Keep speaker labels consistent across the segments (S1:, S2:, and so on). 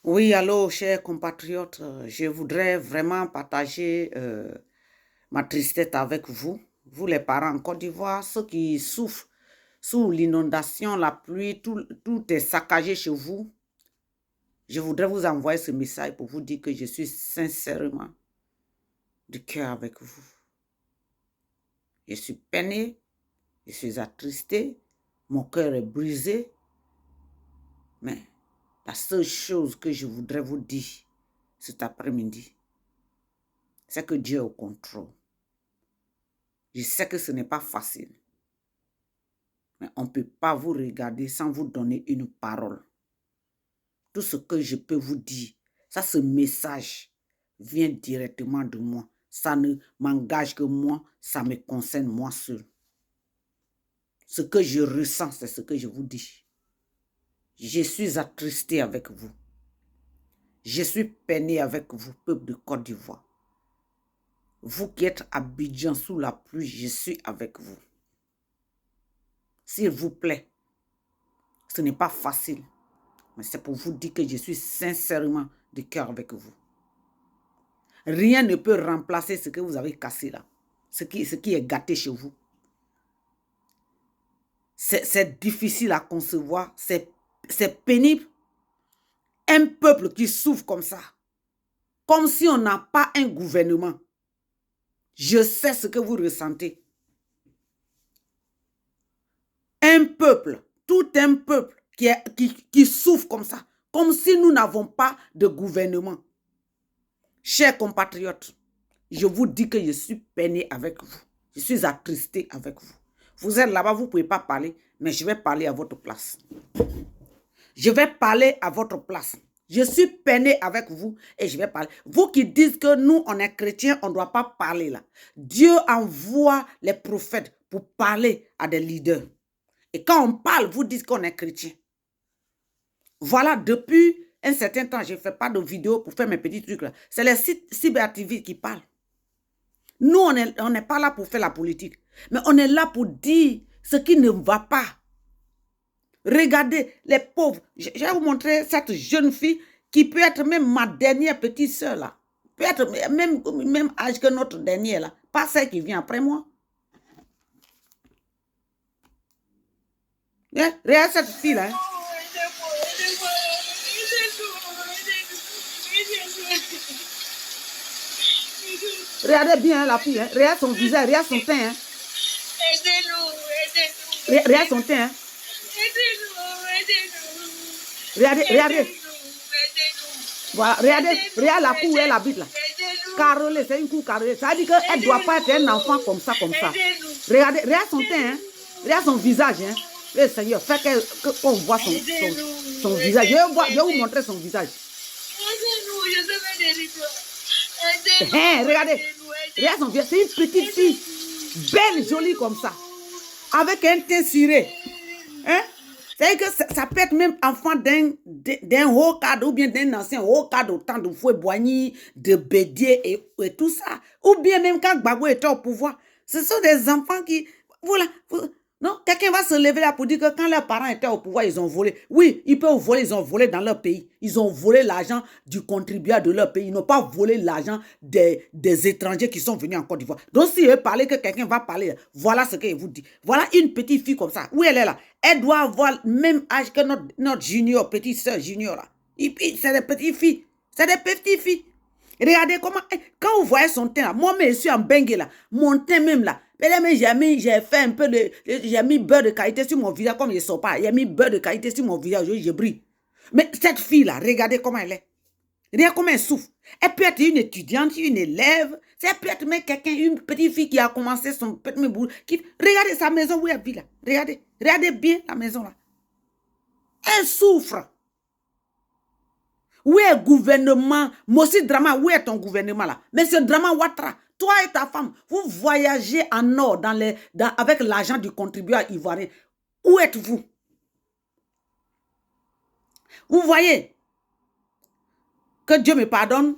S1: Oui, allô, chers compatriotes, je voudrais vraiment partager ma tristesse avec vous, vous les parents en Côte d'Ivoire, ceux qui souffrent sous l'inondation, la pluie, tout est saccagé chez vous. Je voudrais vous envoyer ce message pour vous dire que je suis sincèrement du cœur avec vous. Je suis peiné, je suis attristé, mon cœur est brisé, mais la seule chose que je voudrais vous dire cet après-midi, c'est que Dieu est au contrôle. Je sais que ce n'est pas facile, mais on ne peut pas vous regarder sans vous donner une parole. Tout ce que je peux vous dire, ça, ce message vient directement de moi. Ça ne m'engage que moi, ça me concerne moi seul. Ce que je ressens, c'est ce que je vous dis. Je suis attristé avec vous. Je suis peiné avec vous, peuple de Côte d'Ivoire. Vous qui êtes à Abidjan sous la pluie, je suis avec vous. S'il vous plaît, ce n'est pas facile, mais c'est pour vous dire que je suis sincèrement de cœur avec vous. Rien ne peut remplacer ce que vous avez cassé là, ce qui est gâté chez vous. C'est difficile à concevoir, c'est pénible. Un peuple qui souffre comme ça, comme si on n'a pas un gouvernement. Je sais ce que vous ressentez. Un peuple, tout un peuple qui souffre comme ça, comme si nous n'avons pas de gouvernement. Chers compatriotes, je vous dis que je suis peiné avec vous. Je suis attristé avec vous. Vous êtes là-bas, vous ne pouvez pas parler, mais je vais parler à votre place. Je vais parler à votre place. Je suis peiné avec vous et je vais parler. Vous qui dites que nous, on est chrétiens, on ne doit pas parler là. Dieu envoie les prophètes pour parler à des leaders. Et quand on parle, vous dites qu'on est chrétien. Voilà, depuis un certain temps, je ne fais pas de vidéos pour faire mes petits trucs là. C'est les cyberactivistes qui parlent. Nous, on n'est pas là pour faire la politique. Mais on est là pour dire ce qui ne va pas. Regardez, les pauvres. Je vais vous montrer cette jeune fille qui peut être même ma dernière petite soeur là. Peut être même âge que notre dernière là. Pas celle qui vient après moi. Hein? Regarde cette fille là. Hein? Regardez bien la fille. Hein? Regarde son visage, regarde son teint. Hein? Regarde son teint. Hein? Regardez. Voilà, regardez la cour où elle habite là. Carolée, c'est une cour carrelée. Ça veut dire qu'elle ne doit pas être un enfant comme ça. Regardez son teint. Hein? Regarde son visage. Hein? Le Seigneur, fait qu'on voit son visage. Je vais vous montrer son visage. Regardez son visage. C'est une petite fille, belle, jolie comme ça, avec un teint ciré. Hein? C'est-à-dire que ça peut être même enfant d'un haut cadre ou bien d'un ancien haut cadre au temps de Fouet-Boigny, de Bédier et tout ça. Ou bien même quand Gbagbo était au pouvoir. Ce sont des enfants qui... Voilà. Non, quelqu'un va se lever là pour dire que quand leurs parents étaient au pouvoir, ils ont volé. Oui, ils peuvent voler, ils ont volé dans leur pays. Ils ont volé l'argent du contribuable de leur pays. Ils n'ont pas volé l'argent des étrangers qui sont venus en Côte d'Ivoire. Donc, si veut parler, que quelqu'un va parler, voilà ce qu'il vous dit. Voilà une petite fille comme ça. Où elle est là? Elle doit avoir le même âge que notre junior, petite soeur junior là. C'est des petites filles. C'est des petites filles. Regardez comment, quand vous voyez son teint là, moi-même, je suis en bengue là, mon teint même là, j'ai fait un peu de, j'ai mis beurre de qualité sur mon visage, comme je ne sors pas, j'ai mis beurre de qualité sur mon visage, je brille. Mais cette fille là, regardez comment elle est. Regardez comment elle souffre. Elle peut être une étudiante, une élève, elle peut être même quelqu'un, une petite fille qui a commencé son petit boulot. Regardez sa maison où elle vit là, regardez bien la maison là. Elle souffre. Où est le gouvernement? Mossi Drama, où est ton gouvernement là? Mais ce Drama Ouattara, toi et ta femme, vous voyagez en or avec l'argent du contribuable ivoirien. Où êtes-vous? Vous voyez? Que Dieu me pardonne,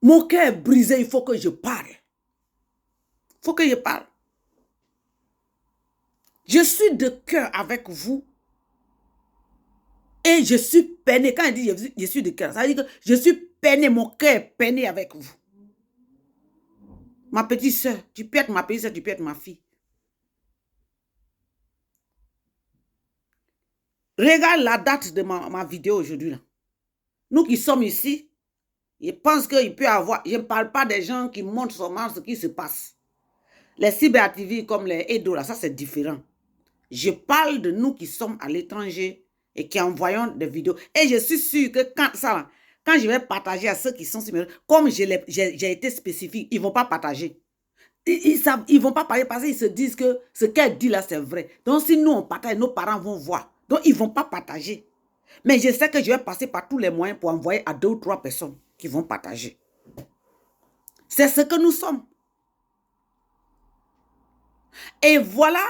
S1: mon cœur est brisé, il faut que je parle. Il faut que je parle. Je suis de cœur avec vous. Et je suis peiné. Quand il dit je suis de cœur, ça veut dire que je suis peiné, mon cœur est peiné avec vous. Ma petite soeur, tu peux être ma petite soeur, tu peux être ma fille. Regarde la date de ma vidéo aujourd'hui. Nous qui sommes ici, je pense qu'il peut y avoir... Je ne parle pas des gens qui montrent seulement ce qui se passe. Les cyberactivistes comme les Edo, là, ça c'est différent. Je parle de nous qui sommes à l'étranger et qui envoyons des vidéos. Et je suis sûre que quand je vais partager à ceux qui sont sur mes réseaux, comme j'ai été spécifique, ils ne vont pas partager. Ils ne vont pas parler parce qu'ils se disent que ce qu'elle dit là, c'est vrai. Donc, si nous, on partage, nos parents vont voir. Donc, ils ne vont pas partager. Mais je sais que je vais passer par tous les moyens pour envoyer à 2 ou 3 personnes qui vont partager. C'est ce que nous sommes. Et voilà,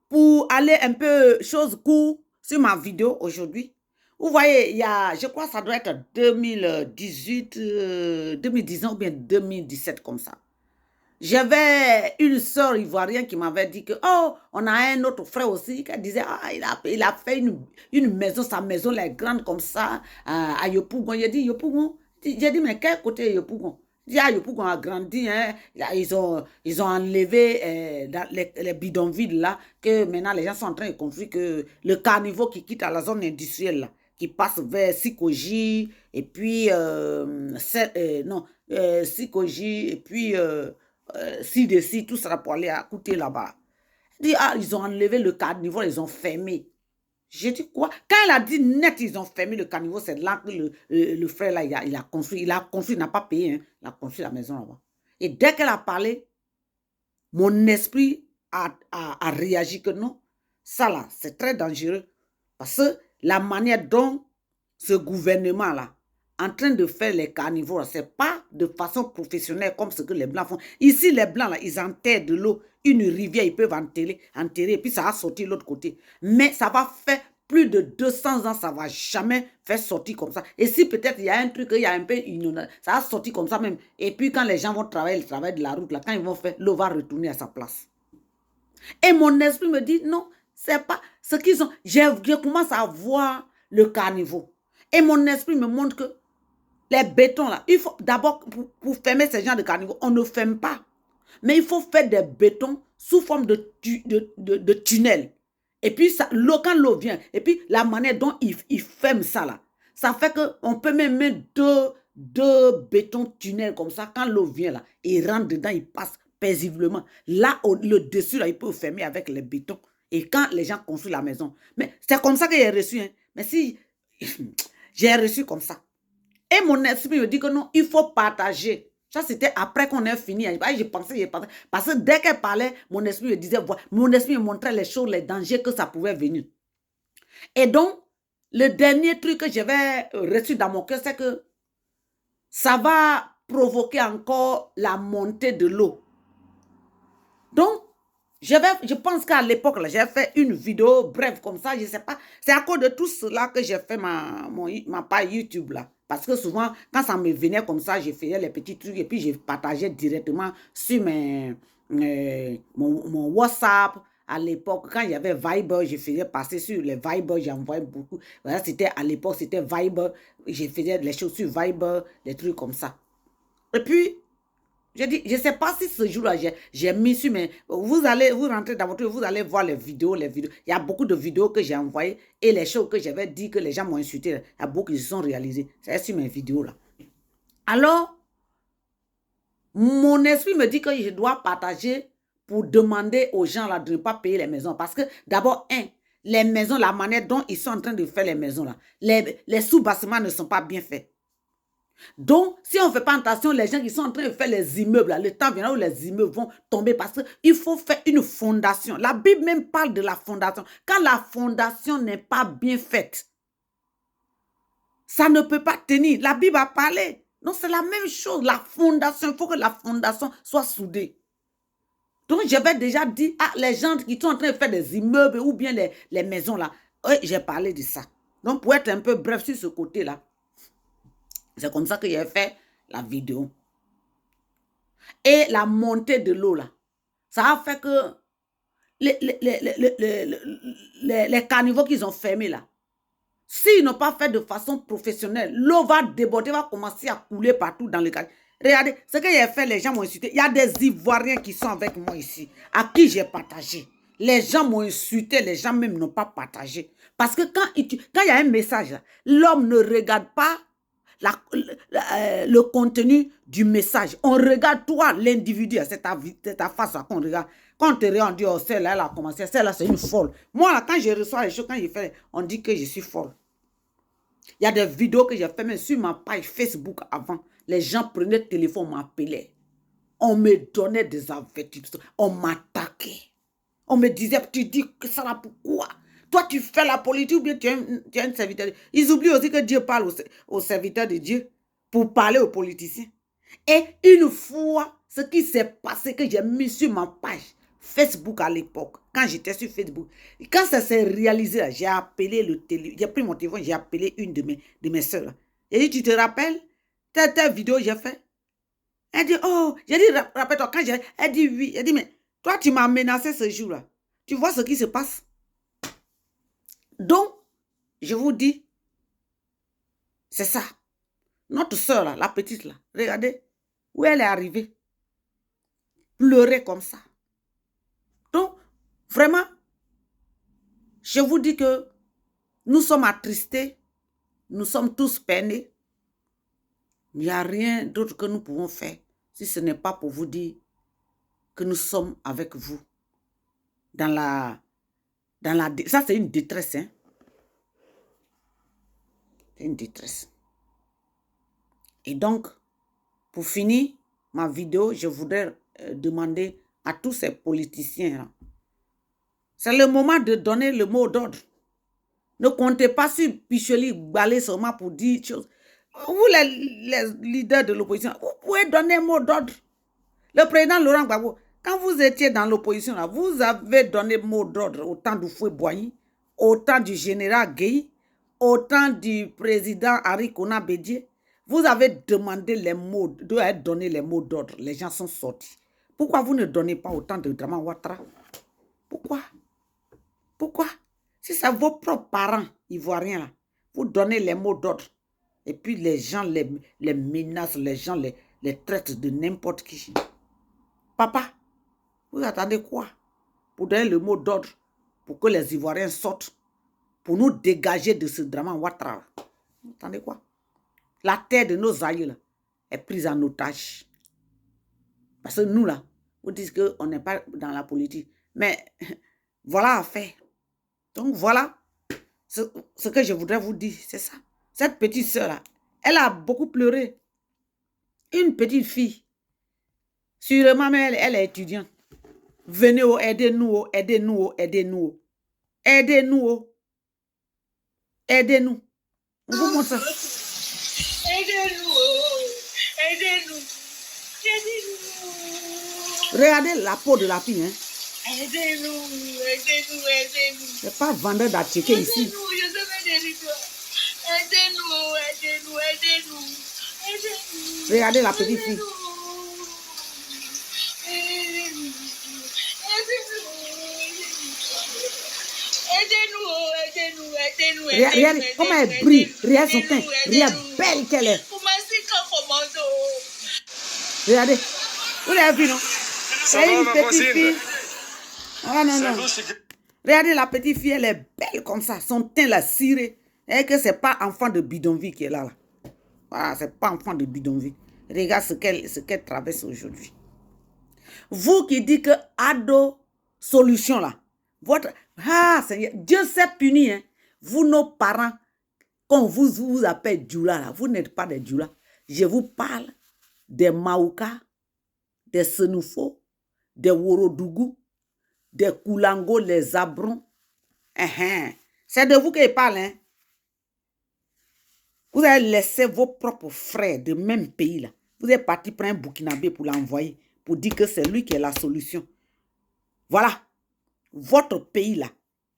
S1: pour aller un peu chose court sur ma vidéo aujourd'hui. Vous voyez, il y a, je crois que ça doit être 2018, 2019 ou bien 2017 comme ça. J'avais une sœur ivoirienne qui m'avait dit que, oh, on a un autre frère aussi qui disait, ah, il a fait une maison, sa maison elle est grande comme ça, à Yopougon. J'ai dit, Yopougon? J'ai dit, mais quel côté Yopougon? J'ai dit, ah, Yopougon a grandi, hein. Ils ont enlevé dans les bidonvilles là, que maintenant les gens sont en train de construire, que le carnivore qui quitte à la zone industrielle là, qui passe vers Sikoji, et puis, Sikoji, et puis, ci, tout ça pour aller à côté là-bas. Il dit, ah, ils ont enlevé le carnivore, ils ont fermé. J'ai dit quoi? Quand elle a dit net, ils ont fermé le carnivore, c'est là que le frère là, il a construit, il n'a pas payé, hein, il a construit la maison là-bas. Et dès qu'elle a parlé, mon esprit a réagi que non, ça là, c'est très dangereux. Parce que la manière dont ce gouvernement là, en train de faire les carnivores, ce n'est pas de façon professionnelle comme ce que les Blancs font. Ici, les Blancs, là, ils enterrent de l'eau, une rivière, ils peuvent enterrer, et puis ça va sortir de l'autre côté. Mais ça va faire plus de 200 ans, ça ne va jamais faire sortir comme ça. Et si peut-être il y a un truc, il y a un peu une... ça va sortir comme ça même. Et puis quand les gens vont travailler le travail de la route, là, quand ils vont faire, l'eau va retourner à sa place. Et mon esprit me dit, non, c'est pas ce qu'ils ont. Je commence à voir le carnivore. Et mon esprit me montre que les bétons, là, il faut d'abord, pour fermer ces gens de carnivores, on ne ferme pas. Mais il faut faire des bétons sous forme de tunnel. Et puis, quand l'eau vient, et puis la manière dont ils ferment ça, là, ça fait qu'on peut même mettre deux bétons tunnels comme ça. Quand l'eau vient, là, il rentre dedans, il passe paisiblement. Là, le dessus, là, il peut fermer avec les bétons. Et quand les gens construisent la maison. Mais c'est comme ça que j'ai reçu. Hein. Mais si, j'ai reçu comme ça. Et mon esprit me dit que non, il faut partager. Ça, c'était après qu'on ait fini. Je pensais. Parce que dès qu'elle parlait, mon esprit me disait, mon esprit me montrait les choses, les dangers que ça pouvait venir. Et donc, le dernier truc que j'avais reçu dans mon cœur, c'est que ça va provoquer encore la montée de l'eau. Donc, je pense qu'à l'époque, j'ai fait une vidéo brève comme ça, je ne sais pas. C'est à cause de tout cela que j'ai fait ma page YouTube là. Parce que souvent, quand ça me venait comme ça, je faisais les petits trucs et puis je partageais directement sur mon WhatsApp. À l'époque, quand il y avait Viber, je faisais passer sur les Viber, j'envoyais beaucoup. Voilà, c'était à l'époque, c'était Viber. Je faisais les choses sur Viber, des trucs comme ça. Et puis, je dis, je ne sais pas si ce jour-là, j'ai mis sur, mais vous rentrez dans votre, vous allez voir les vidéos. Il y a beaucoup de vidéos que j'ai envoyées et les choses que j'avais dit que les gens m'ont insulté, il y a beaucoup qui se sont réalisées. C'est sur mes vidéos là. Alors, mon esprit me dit que je dois partager pour demander aux gens là de ne pas payer les maisons. Parce que d'abord, les maisons, la manière dont ils sont en train de faire les maisons là, les sous-bassements ne sont pas bien faits. Donc, si on ne fait pas attention, les gens qui sont en train de faire les immeubles, là, le temps viendra où les immeubles vont tomber parce qu'il faut faire une fondation. La Bible même parle de la fondation. Quand la fondation n'est pas bien faite, ça ne peut pas tenir. La Bible a parlé. Donc, c'est la même chose. La fondation, il faut que la fondation soit soudée. Donc, j'avais déjà dit, les gens qui sont en train de faire des immeubles ou bien les maisons, là, j'ai parlé de ça. Donc, pour être un peu bref sur ce côté-là, c'est comme ça que j'ai fait la vidéo. Et la montée de l'eau, là, ça a fait que les carnivores qu'ils ont fermés, là, S'ils n'ont pas fait de façon professionnelle, l'eau va déborder, va commencer à couler partout dans le quartier. Regardez, ce que j'ai fait, les gens m'ont insulté. Il y a des Ivoiriens qui sont avec moi ici, à qui j'ai partagé. Les gens m'ont insulté, les gens même n'ont pas partagé. Parce que quand il y a un message, l'homme ne regarde pas le contenu du message. On regarde toi, l'individu, c'est ta face qu'on regarde. Quand on te regarde, on dit, oh, celle-là, elle a commencé, celle-là, c'est une folle. Moi, là, quand je reçois les choses, quand je fais, on dit que je suis folle. Il y a des vidéos que j'ai fait même sur ma page Facebook avant. Les gens prenaient le téléphone, m'appelaient. On me donnait des avertissements. On m'attaquait. On me disait, tu dis que ça là, pourquoi? Toi, tu fais la politique ou bien tu es un serviteur. Ils oublient aussi que Dieu parle aux serviteurs de Dieu pour parler aux politiciens. Et une fois, ce qui s'est passé, que j'ai mis sur ma page Facebook à l'époque, quand j'étais sur Facebook, quand ça s'est réalisé, j'ai appelé le téléphone, j'ai pris mon téléphone, j'ai appelé une de mes soeurs. J'ai dit, tu te rappelles, telle vidéo j'ai fait? Elle dit, oh, j'ai dit, rappelle-toi, quand elle dit oui, elle dit, mais toi, tu m'as menacé ce jour-là. Tu vois ce qui se passe? Donc, je vous dis, c'est ça. Notre soeur, là, la petite, là, regardez où elle est arrivée. Pleurer comme ça. Donc, vraiment, je vous dis que nous sommes attristés, nous sommes tous peinés. Il n'y a rien d'autre que nous pouvons faire si ce n'est pas pour vous dire que nous sommes avec vous. Ça, c'est une détresse. Hein? C'est une détresse. Et donc, pour finir ma vidéo, je voudrais demander à tous ces politiciens-là. C'est le moment de donner le mot d'ordre. Ne comptez pas sur Picholi Balé seulement pour dire choses. Vous, les leaders de l'opposition, vous pouvez donner un mot d'ordre. Le président Laurent Gbagbo, quand vous étiez dans l'opposition, vous avez donné mot d'ordre au temps du Fouet Boigny, au temps du général Gueye, au temps du président Henri Konan Bédié. Vous avez demandé les mots, donné les mots d'ordre. Les gens sont sortis. Pourquoi vous ne donnez pas autant de Draman Ouattara? Pourquoi? Pourquoi? Si c'est vos propres parents ivoiriens, là, vous donnez les mots d'ordre. Et puis les gens les menacent, les gens les traitent de n'importe qui. Papa, vous attendez quoi? Pour donner le mot d'ordre, pour que les Ivoiriens sortent, pour nous dégager de ce Draman Ouattara. Vous attendez quoi? La terre de nos aïeux là, est prise en otage. Parce que nous là, vous dites qu'on n'est pas dans la politique. Mais voilà à faire. Donc voilà ce que je voudrais vous dire, c'est ça. Cette petite soeur là, elle a beaucoup pleuré. Une petite fille. Sûrement, mais elle est étudiante. Venez, aidez-nous, aidez-nous, aidez-nous. Aidez-nous. Aidez-nous. On vous montre ça.
S2: Aidez-nous. Aidez-nous. Aidez-nous.
S1: Regardez la peau de la fille. Hein.
S2: Aidez-nous. Aidez-nous. Aidez-nous.
S1: C'est pas vendeur d'attiquer ici.
S2: Aidez-nous. Je sais aidez-nous. Aidez-nous. Aidez-nous. Aidez-nous.
S1: Regardez la petite fille.
S2: Aidez-nous.
S1: Regardez comment elle brille. Regarde son teint. Regarde belle qu'elle est. Regardez. Vous l'avez vu, non? C'est une petite fille. Ah non, non. Regardez la petite fille, elle est belle comme ça. Son teint là ciré. Et que c'est pas enfant de bidonville qui est là. Voilà, c'est pas enfant de bidonville. Regarde ce qu'elle traverse aujourd'hui. Vous qui dites que ado solution là. Votre Seigneur, Dieu s'est puni. Hein. Vous, nos parents, quand vous appelle Djoula là, vous n'êtes pas des Djoula. Je vous parle des Maouka, des Senoufo, des Worodougou, des Koulango, les Abrons. C'est de vous qu'ils parlent. Hein? Vous avez laissé vos propres frères de même pays là. Vous êtes parti prendre un Burkinabé pour l'envoyer, pour dire que c'est lui qui est la solution. Voilà. Votre pays là,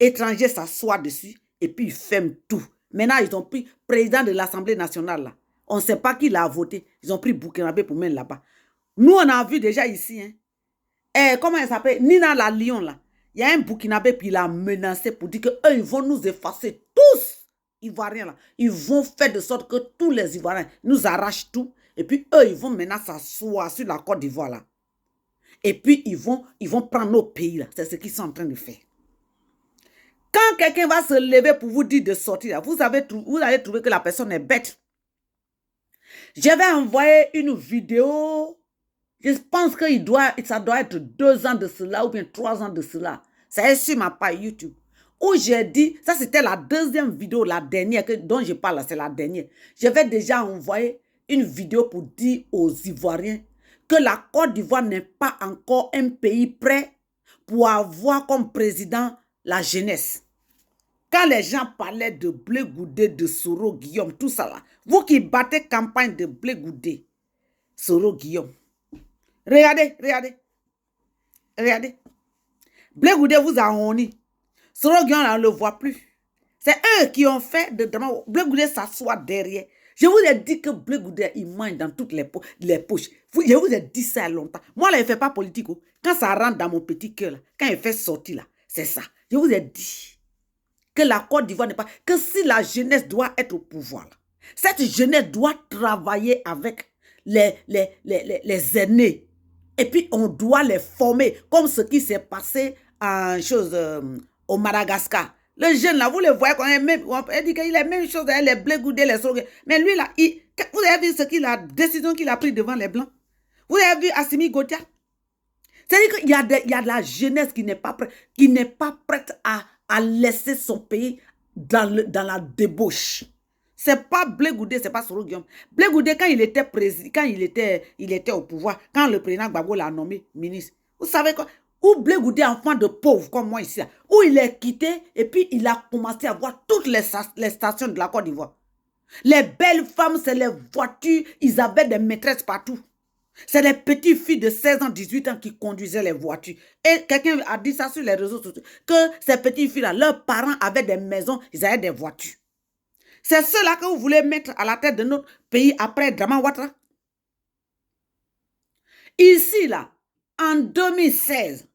S1: étranger s'assoit dessus et puis ils ferment tout. Maintenant, ils ont pris président de l'Assemblée nationale là. On ne sait pas qui l'a voté. Ils ont pris Burkinabé pour mettre là-bas. Nous, on a vu déjà ici. Hein. Comment elle s'appelle? Nina la Lion là. Il y a un Burkinabé puis il a menacé pour dire qu'eux, ils vont nous effacer tous. Ivoiriens là, ils vont faire de sorte que tous les Ivoiriens nous arrachent tout. Et puis eux, ils vont maintenant s'asseoir sur la Côte d'Ivoire là. Et puis ils vont prendre nos pays là. C'est ce qu'ils sont en train de faire. Quand quelqu'un va se lever pour vous dire de sortir là, vous allez trouver que la personne est bête. J'avais envoyé une vidéo. Je pense que ça doit être 2 ans de cela ou bien 3 ans de cela. C'est sur ma page YouTube. Où j'ai dit, ça c'était la 2e vidéo, la dernière dont je parle, c'est la dernière. J'avais déjà envoyé une vidéo pour dire aux Ivoiriens que la Côte d'Ivoire n'est pas encore un pays prêt pour avoir comme président la jeunesse. Quand les gens parlaient de Blé Goudé, de Soro Guillaume, tout ça là, vous qui battez campagne de Blé Goudé, Soro Guillaume, regardez. Blé Goudé vous a honni. Soro Guillaume, on ne le voit plus. C'est eux qui ont fait de Blé Goudé s'assoit derrière. Je vous ai dit que Blé Goudé, il mange dans toutes les poches. Je vous ai dit ça longtemps. Moi, là, il ne fait pas politique. Quand ça rentre dans mon petit cœur, là, quand il fait sortir, là, c'est ça. Je vous ai dit que la Côte d'Ivoire n'est pas... Que si la jeunesse doit être au pouvoir, là, cette jeunesse doit travailler avec les aînés. Et puis, on doit les former, comme ce qui s'est passé au Madagascar. Le jeune, là, vous le voyez, on dit qu'il est même chose, les Blé Goudé, les Soro. Mais lui, là, vous avez vu la décision qu'il a prise devant les Blancs? Vous avez vu Assimi Goïta? C'est-à-dire qu'il y a de la jeunesse qui n'est pas prête à laisser son pays dans la débauche. C'est pas Blé Goudé, c'est pas Soro Guillaume. Blé Goudé, quand il était président, quand il était au pouvoir, quand le président Gbagbo l'a nommé ministre, vous savez quoi? Où Blé Goudé, enfant de pauvre comme moi ici, là, où il est quitté et puis il a commencé à voir toutes les stations de la Côte d'Ivoire. Les belles femmes, c'est les voitures, ils avaient des maîtresses partout. C'est les petites filles de 16 ans, 18 ans qui conduisaient les voitures. Et quelqu'un a dit ça sur les réseaux sociaux, que ces petites filles-là, leurs parents avaient des maisons, ils avaient des voitures. C'est ceux-là que vous voulez mettre à la tête de notre pays après Draman Ouattara. Ici, là, en 2016,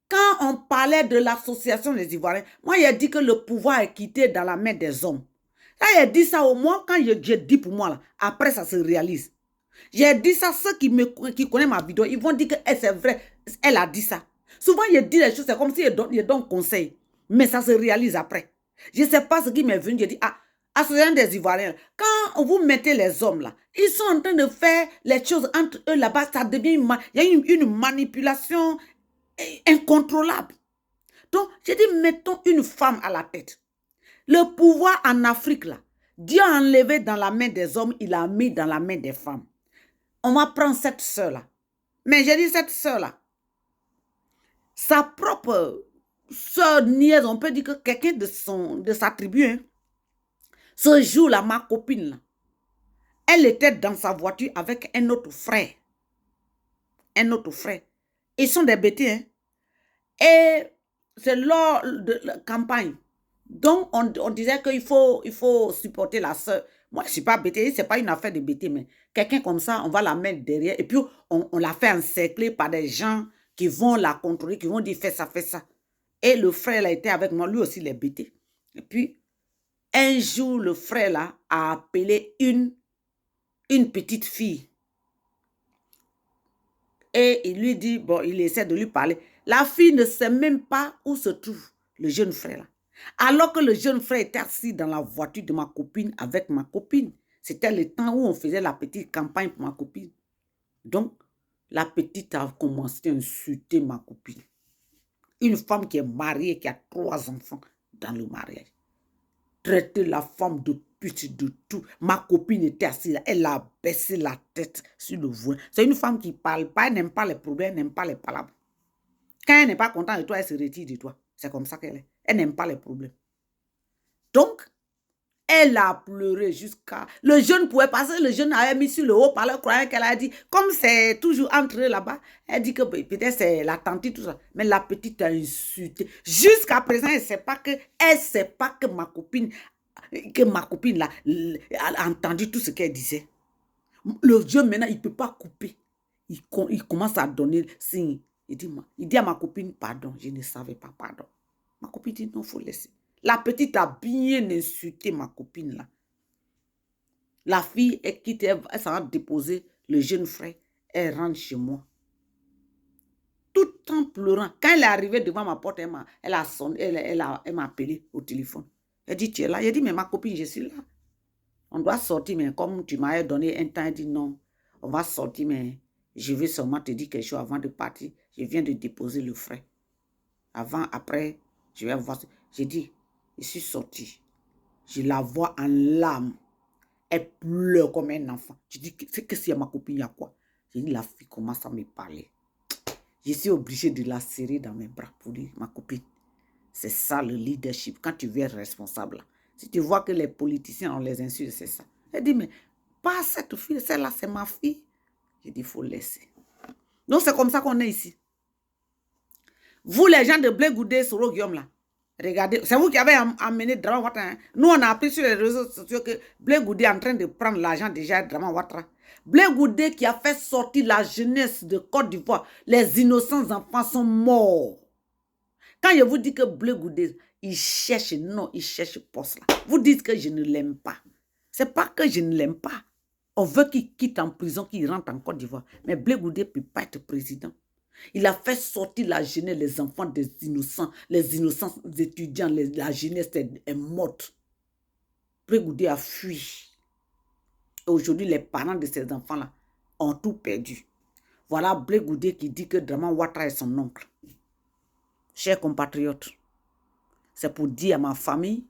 S1: quand on parlait de l'association des Ivoiriens, moi, j'ai dit que le pouvoir est quitté dans la main des hommes. Là, j'ai dit ça au moins quand j'ai dit pour moi, là, après ça se réalise. J'ai dit ça, ceux qui connaissent ma vidéo, ils vont dire que c'est vrai, elle a dit ça. Souvent, il dit les choses, c'est comme si il donne conseil, mais ça se réalise après. Je ne sais pas ce qui m'est venu, j'ai dit, association des Ivoiriens, quand vous mettez les hommes là, ils sont en train de faire les choses entre eux là-bas, ça devient il y a une manipulation incontrôlable. Donc, j'ai dit, mettons une femme à la tête. Le pouvoir en Afrique là, Dieu a enlevé dans la main des hommes, il a mis dans la main des femmes. On va prendre cette sœur-là. Mais j'ai dit cette sœur-là, sa propre sœur niaise, on peut dire que quelqu'un de sa tribu, hein, ce jour-là, ma copine, là, elle était dans sa voiture avec un autre frère. Un autre frère. Ils sont des bêtis, hein. Et c'est lors de la campagne. Donc, on disait qu'il faut supporter la sœur. Moi, je ne suis pas bêtée, ce n'est pas une affaire de bêtise, mais quelqu'un comme ça, on va la mettre derrière et puis on la fait encercler par des gens qui vont la contrôler, qui vont dire fais ça, fais ça. Et le frère, là, était avec moi, lui aussi, il est bêté. Et puis, un jour, le frère, là, a appelé une petite fille. Et il lui dit, bon, il essaie de lui parler. La fille ne sait même pas où se trouve le jeune frère, là. Alors que le jeune frère était assis dans la voiture de ma copine avec ma copine. C'était le temps où on faisait la petite campagne pour ma copine. Donc, la petite a commencé à insulter ma copine. Une femme qui est mariée, qui a 3 enfants dans le mariage. Traiter la femme de pute, de tout. Ma copine était assise là, elle a baissé la tête sur le volant. C'est une femme qui ne parle pas, elle n'aime pas les problèmes, elle n'aime pas les palabres. Quand elle n'est pas contente de toi, elle se retire de toi. C'est comme ça qu'elle est. Elle n'aime pas les problèmes. Donc, elle a pleuré jusqu'à... Le jeune pouvait passer, le jeune avait mis sur le haut-parleur, croyant qu'elle a dit, comme c'est toujours entre eux là-bas, elle dit que peut-être c'est la tante, tout ça. Mais la petite a insulté. Jusqu'à présent, elle ne sait pas que ma copine là, a entendu tout ce qu'elle disait. Le vieux, maintenant, il ne peut pas couper. Il commence à donner signe. Il dit à ma copine, pardon, je ne savais pas, pardon. Ma copine dit, non, il faut laisser. La petite a bien insulté ma copine là. La fille, elle quitte, elle s'en va déposer le jeune frère. Elle rentre chez moi. Tout en pleurant. Quand elle est arrivée devant ma porte, elle m'a appelé au téléphone. Elle dit, tu es là? J'ai dit, mais ma copine, je suis là. On doit sortir, mais comme tu m'as donné un temps, elle dit non, on va sortir, mais je vais seulement te dire quelque chose avant de partir. Je viens de déposer le frais. Après, je vais voir. J'ai dit, je suis sortie. Je la vois en larmes. Elle pleure comme un enfant. Je dis, qu'est-ce qu'il y a ma copine, il y a quoi? J'ai dit, la fille commence à me parler. Je suis obligée de la serrer dans mes bras pour dire, ma copine, c'est ça le leadership. Quand tu veux être responsable, si tu vois que les politiciens, on les insulte, c'est ça. Elle dit, mais pas cette fille, celle-là, c'est ma fille. J'ai dit, il faut laisser. Donc, c'est comme ça qu'on est ici. Vous, les gens de Blé Goudé, Soro Guillaume, là, regardez, c'est vous qui avez amené Drama Ouattara. Hein? Nous, on a appris sur les réseaux sociaux que Blé Goudé est en train de prendre l'argent déjà de Drama Ouattara. Blé Goudé qui a fait sortir la jeunesse de Côte d'Ivoire. Les innocents enfants sont morts. Quand je vous dis que Blé Goudé, il cherche poste là. Vous dites que je ne l'aime pas. C'est pas que je ne l'aime pas. On veut qu'il quitte en prison, qu'il rentre en Côte d'Ivoire. Mais Blé Goudé ne peut pas être président. Il a fait sortir la jeunesse, les enfants des innocents, les innocents étudiants, la jeunesse est morte. Blé Goudé a fui. Aujourd'hui, les parents de ces enfants-là ont tout perdu. Voilà Blé Goudé qui dit que Drama Ouattara est son oncle. Chers compatriotes, c'est pour dire à ma famille,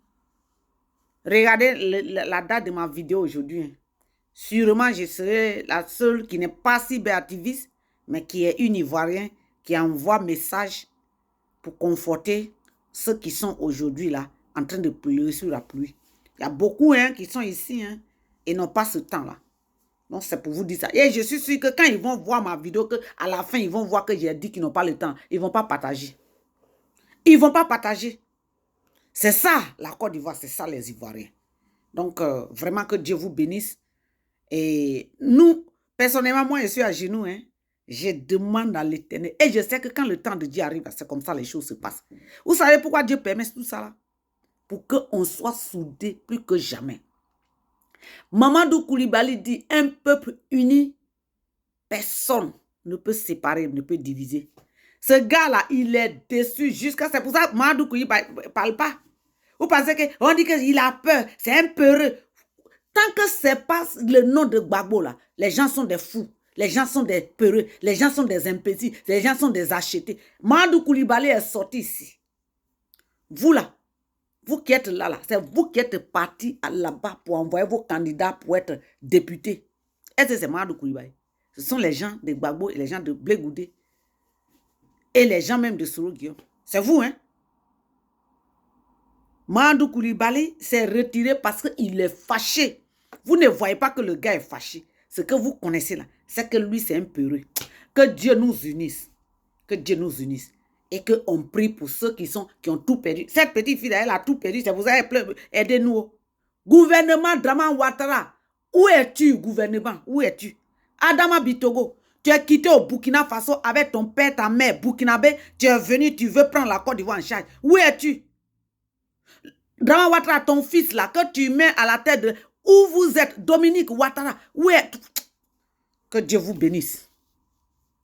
S1: regardez la date de ma vidéo aujourd'hui. Hein. Sûrement, je serai la seule qui n'est pas cyberactiviste, mais qui est une Ivoirienne, qui envoie message pour conforter ceux qui sont aujourd'hui là, en train de pleurer sur la pluie. Il y a beaucoup hein, qui sont ici hein, et n'ont pas ce temps-là. Donc, c'est pour vous dire ça. Et je suis sûre que quand ils vont voir ma vidéo, à la fin, ils vont voir que j'ai dit qu'ils n'ont pas le temps. Ils ne vont pas partager. Ils ne vont pas partager. C'est ça, la Côte d'Ivoire, c'est ça les Ivoiriens. Donc, vraiment que Dieu vous bénisse. Et nous, personnellement, moi, je suis à genoux. Hein. Je demande à l'Éternel. Et je sais que quand le temps de Dieu arrive, c'est comme ça les choses se passent. Vous savez pourquoi Dieu permet tout ça là? Pour qu'on soit soudés plus que jamais. Mamadou Koulibaly dit, un peuple uni, personne ne peut séparer, ne peut diviser. Ce gars-là, il est déçu jusqu'à... C'est pour ça que Mamadou Koulibaly ne parle pas. Vous pensez qu'on dit qu'il a peur, c'est un peureux. Tant que ce n'est pas le nom de Gbagbo, là, les gens sont des fous. Les gens sont des peureux. Les gens sont des impétis. Les gens sont des achetés. Mamadou Koulibaly est sorti ici. Vous là, vous qui êtes là, c'est vous qui êtes partis là-bas pour envoyer vos candidats pour être députés. Est-ce que c'est Mamadou Koulibaly? Ce sont les gens de Gbagbo et les gens de Blé Goudé. Et les gens même de Soro Guillaume. C'est vous, hein? Mamadou Koulibaly s'est retiré parce qu'il est fâché. Vous ne voyez pas que le gars est fâché. Ce que vous connaissez là, c'est que lui, c'est un peureux. Que Dieu nous unisse. Que Dieu nous unisse. Et qu'on prie pour ceux qui ont tout perdu. Cette petite fille, elle a tout perdu. C'est pour ça qu'elle pleure. Aidez-nous. Gouvernement Drama Ouattara. Où es-tu, gouvernement? Où es-tu? Adama Bitogo. Tu es quitté au Burkina Faso avec ton père, ta mère, burkinabé. Tu es venu, tu veux prendre la Côte d'Ivoire en charge. Où es-tu? Drama Ouattara, ton fils là, que tu mets à la tête de... Où vous êtes, Dominique Ouattara? Où est... Que Dieu vous bénisse.